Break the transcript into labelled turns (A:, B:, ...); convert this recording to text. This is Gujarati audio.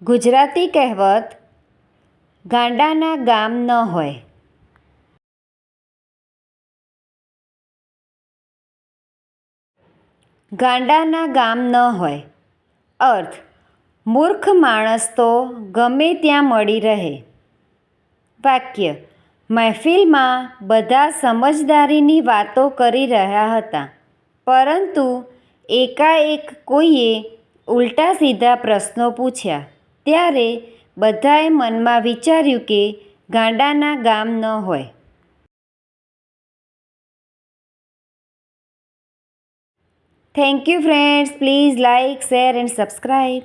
A: ગુજરાતી કહેવત ગાંડાના ગામ ન હોય. ગાંડાના ગામ ન હોય. અર્થ: મૂર્ખ માણસ તો ગમે ત્યાં મળી રહે. વાક્ય: મહેફિલમાં બધા સમજદારીની વાતો કરી રહ્યા હતા, પરંતુ એકાએક કોઈએ ઉલટા સીધા પ્રશ્નો પૂછ્યા, ત્યારે બધાએ મનમાં વિચાર્યું કે ગાંડાના ગામ ન હોય. Thank you friends. Please like, share and subscribe.